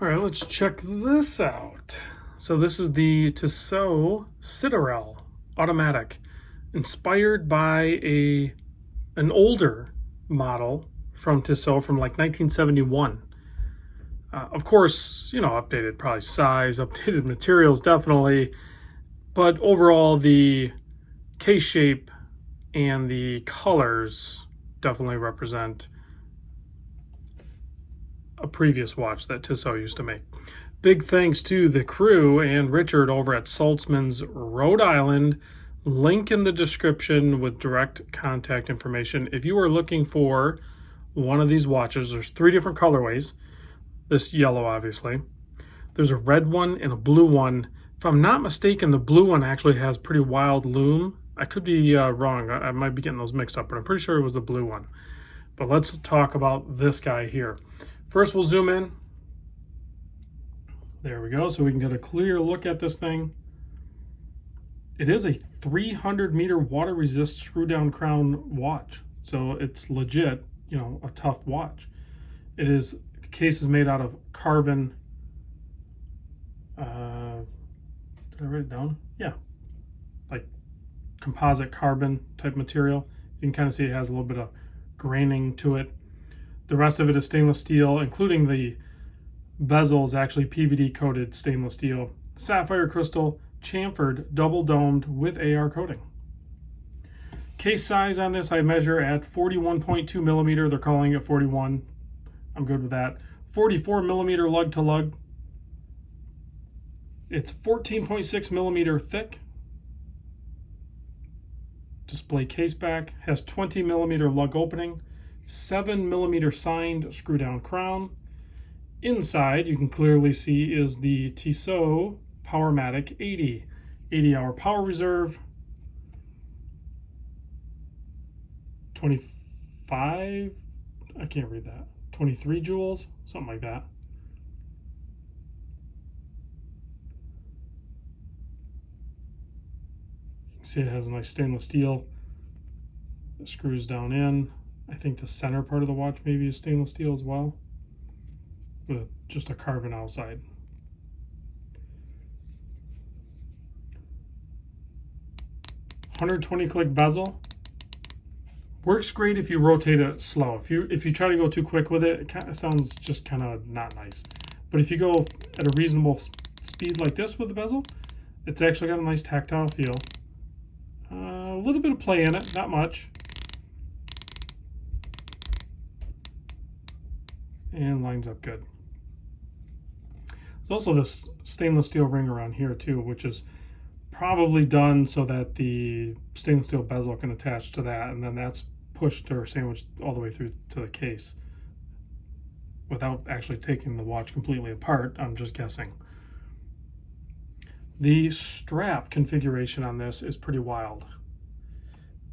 All right, let's check this out. So this is the Tissot Sideral automatic, inspired by an older model from Tissot from like 1971. Of course, updated probably size, updated materials definitely, but overall the case shape and the colors definitely represent a previous watch that Tissot used to make. Big thanks to the crew and Richard over at Saltzman's Rhode Island. Link in the description with direct contact information. If you are looking for one of these watches, there's 3 different colorways. This yellow, obviously. There's a red one and a blue one. If I'm not mistaken, the blue one actually has pretty wild lume. I could be wrong. I might be getting those mixed up, but I'm pretty sure it was the blue one. But let's talk about this guy here. First, we'll zoom in. There we go, so we can get a clear look at this thing. It is a 300-meter water-resist screw-down crown watch, so it's legit, a tough watch. The case is made out of carbon. Did I write it down? Yeah, like composite carbon type material. You can kind of see it has a little bit of graining to it. The rest of it is stainless steel, including the bezel is actually PVD coated stainless steel. Sapphire crystal, chamfered, double domed with AR coating. Case size on this I measure at 41.2 millimeter. They're calling it 41. I'm good with that. 44 millimeter lug to lug. It's 14.6 millimeter thick. Display case back. Has 20 millimeter lug opening. 7 millimeter signed screw down crown. Inside, you can clearly see is the Tissot Powermatic 80 hour power reserve, 25, I can't read that, 23 joules, something like that. You can see it has a nice stainless steel that screws down in. I think the center part of the watch maybe is stainless steel as well, with just a carbon outside. $120 click bezel. Works great if you rotate it slow. If you try to go too quick with it, it kind of sounds just kind of not nice. But if you go at a reasonable speed like this with the bezel, it's actually got a nice tactile feel. A little bit of play in it, not much. And lines up good. There's also this stainless steel ring around here too, which is probably done so that the stainless steel bezel can attach to that, and then that's pushed or sandwiched all the way through to the case without actually taking the watch completely apart. I'm just guessing. The strap configuration on this is pretty wild.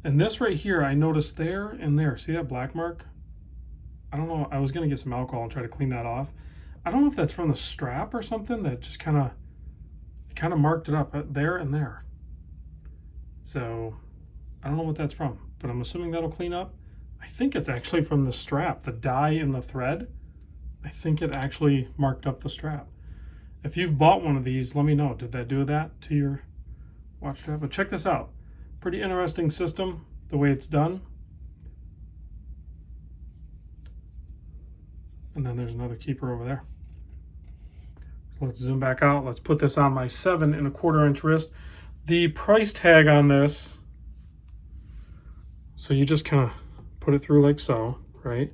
And this right here, I noticed there and there. See that black mark? I don't know. I was going to get some alcohol and try to clean that off. I don't know if that's from the strap or something that just kind of marked it up there and there. So I don't know what that's from, but I'm assuming that'll clean up. I think it's actually from the strap, the dye in the thread. I think it actually marked up the strap. If you've bought one of these, let me know. Did that do that to your watch strap? But check this out. Pretty interesting system, the way it's done. And then there's another keeper over there. So let's zoom back out. Let's put this on my 7 1/4 inch wrist. The price tag on this, so you just kind of put it through like so, right?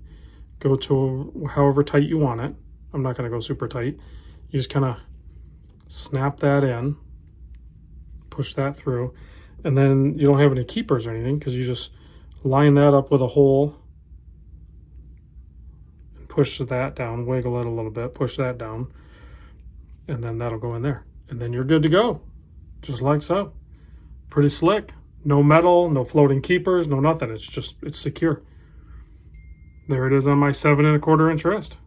Go to however tight you want it. I'm not going to go super tight. You just kind of snap that in, push that through, and then you don't have any keepers or anything because you just line that up with a hole. Push that down, wiggle it a little bit, push that down, and then that'll go in there. And then you're good to go, just like so. Pretty slick. No metal, no floating keepers, no nothing. It's secure. There it is on my 7 1/4 inch wrist.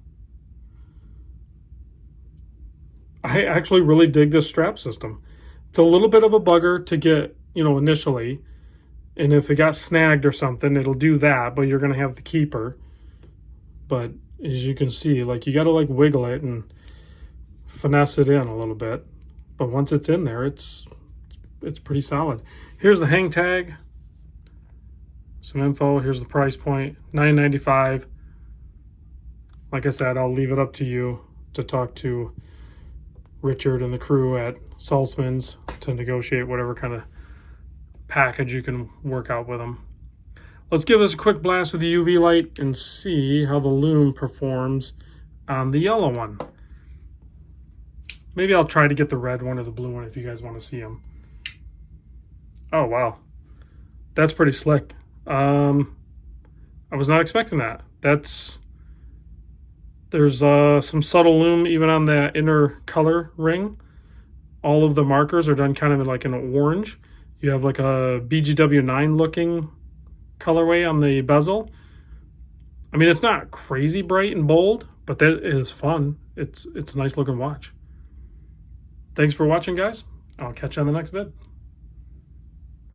I actually really dig this strap system. It's a little bit of a bugger to get, initially. And if it got snagged or something, it'll do that, but you're going to have the keeper. But as you can see, you got to wiggle it, and finesse it in a little bit. But once it's in there, it's pretty solid. Here's the hang tag. Some info. Here's the price point, $9.95. Like I said, I'll leave it up to you to talk to Richard and the crew at Saltzman's to negotiate whatever kind of package you can work out with them. Let's give this a quick blast with the UV light and see how the lume performs on the yellow one. Maybe I'll try to get the red one or the blue one if you guys want to see them. Oh, wow. That's pretty slick. I was not expecting that. There's some subtle lume even on the inner color ring. All of the markers are done kind of like an orange. You have like a BGW9 looking colorway on the bezel. I mean, it's not crazy bright and bold, but that is fun. It's a nice looking watch. Thanks for watching, guys. I'll catch you on the next vid.